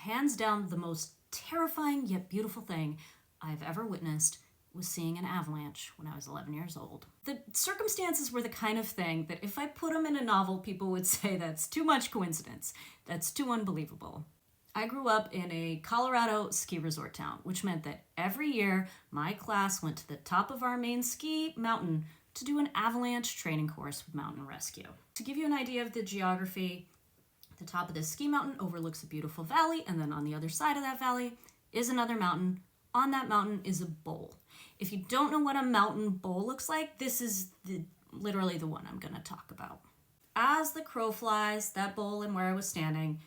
hands down the most terrifying yet beautiful thing I've ever witnessed was seeing an avalanche when I was 11 years old. The circumstances were the kind of thing that if I put them in a novel, people would say that's too much coincidence. That's too unbelievable. I grew up in a Colorado ski resort town, which meant that every year my class went to the top of our main ski mountain to do an avalanche training course with Mountain Rescue. To give you an idea of the geography, the top of this ski mountain overlooks a beautiful valley, and then on the other side of that valley is another mountain. On that mountain is a bowl. If you don't know what a mountain bowl looks like, this is literally the one I'm going to talk about. As the crow flies, that bowl and where I was standing,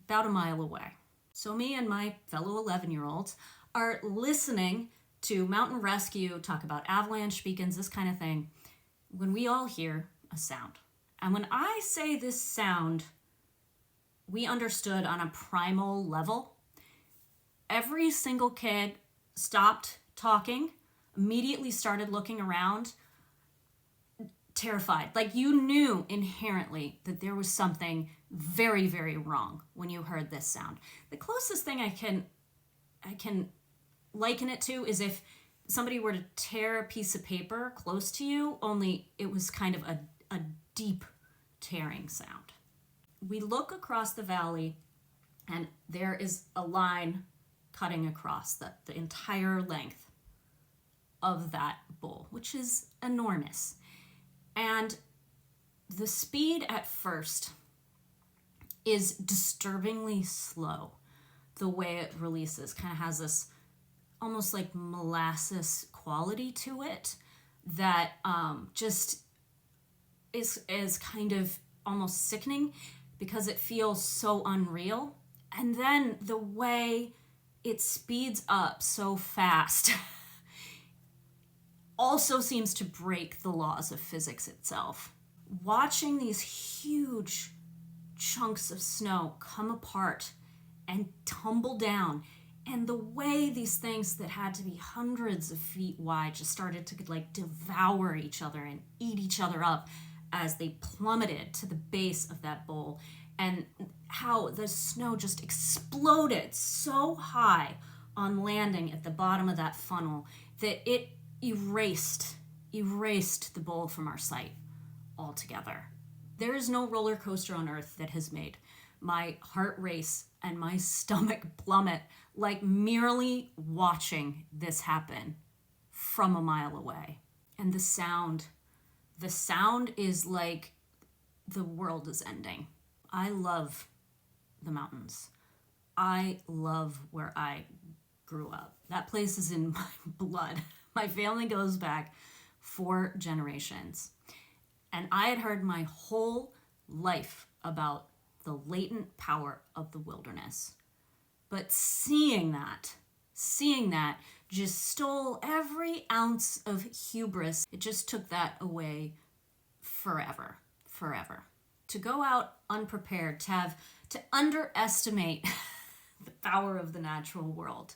about a mile away. So me and my fellow 11-year-olds are listening to Mountain Rescue talk about avalanche beacons, this kind of thing, when we all hear a sound. And when I say this sound, we understood on a primal level. Every single kid stopped talking, immediately started looking around, terrified. Like you knew inherently that there was something very, very wrong when you heard this sound. The closest thing I can liken it to is if somebody were to tear a piece of paper close to you, only it was kind of a deep tearing sound. We look across the valley and there is a line cutting across the entire length of that bowl, which is enormous. And the speed at first is disturbingly slow. The way it releases kind of has this almost like molasses quality to it that just is kind of almost sickening because it feels so unreal. And then the way it speeds up so fast also seems to break the laws of physics itself. Watching these huge chunks of snow come apart and tumble down, and the way these things that had to be hundreds of feet wide just started to like devour each other and eat each other up as they plummeted to the base of that bowl, and how the snow just exploded so high on landing at the bottom of that funnel that it erased the bowl from our sight altogether. There is no roller coaster on earth that has made my heart race and my stomach plummet like merely watching this happen from a mile away. And the sound is like the world is ending. I love the mountains. I love where I grew up. That place is in my blood. My family goes back 4 generations. And I had heard my whole life about the latent power of the wilderness. But seeing that just stole every ounce of hubris. It just took that away forever. To go out unprepared, to underestimate the power of the natural world.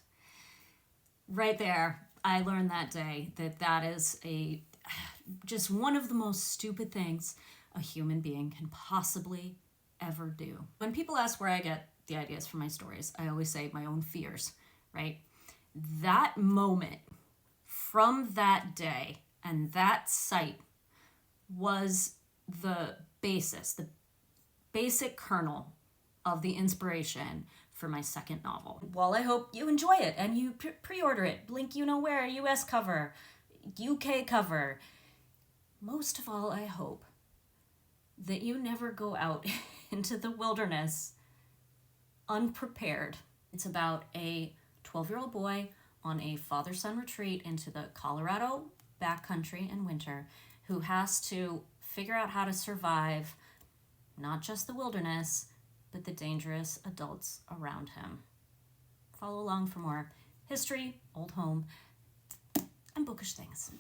Right there, I learned that day that is just one of the most stupid things a human being can possibly ever do. When people ask where I get the ideas for my stories, I always say my own fears, right? That moment from that day and that sight was the basis, the basic kernel of the inspiration for my second novel. Well, I hope you enjoy it and you pre-order it. Blink you know where, US cover, UK cover. Most of all, I hope that you never go out into the wilderness unprepared. It's about a 12-year-old boy on a father-son retreat into the Colorado backcountry in winter who has to figure out how to survive not just the wilderness, but the dangerous adults around him. Follow along for more history, old home, and bookish things.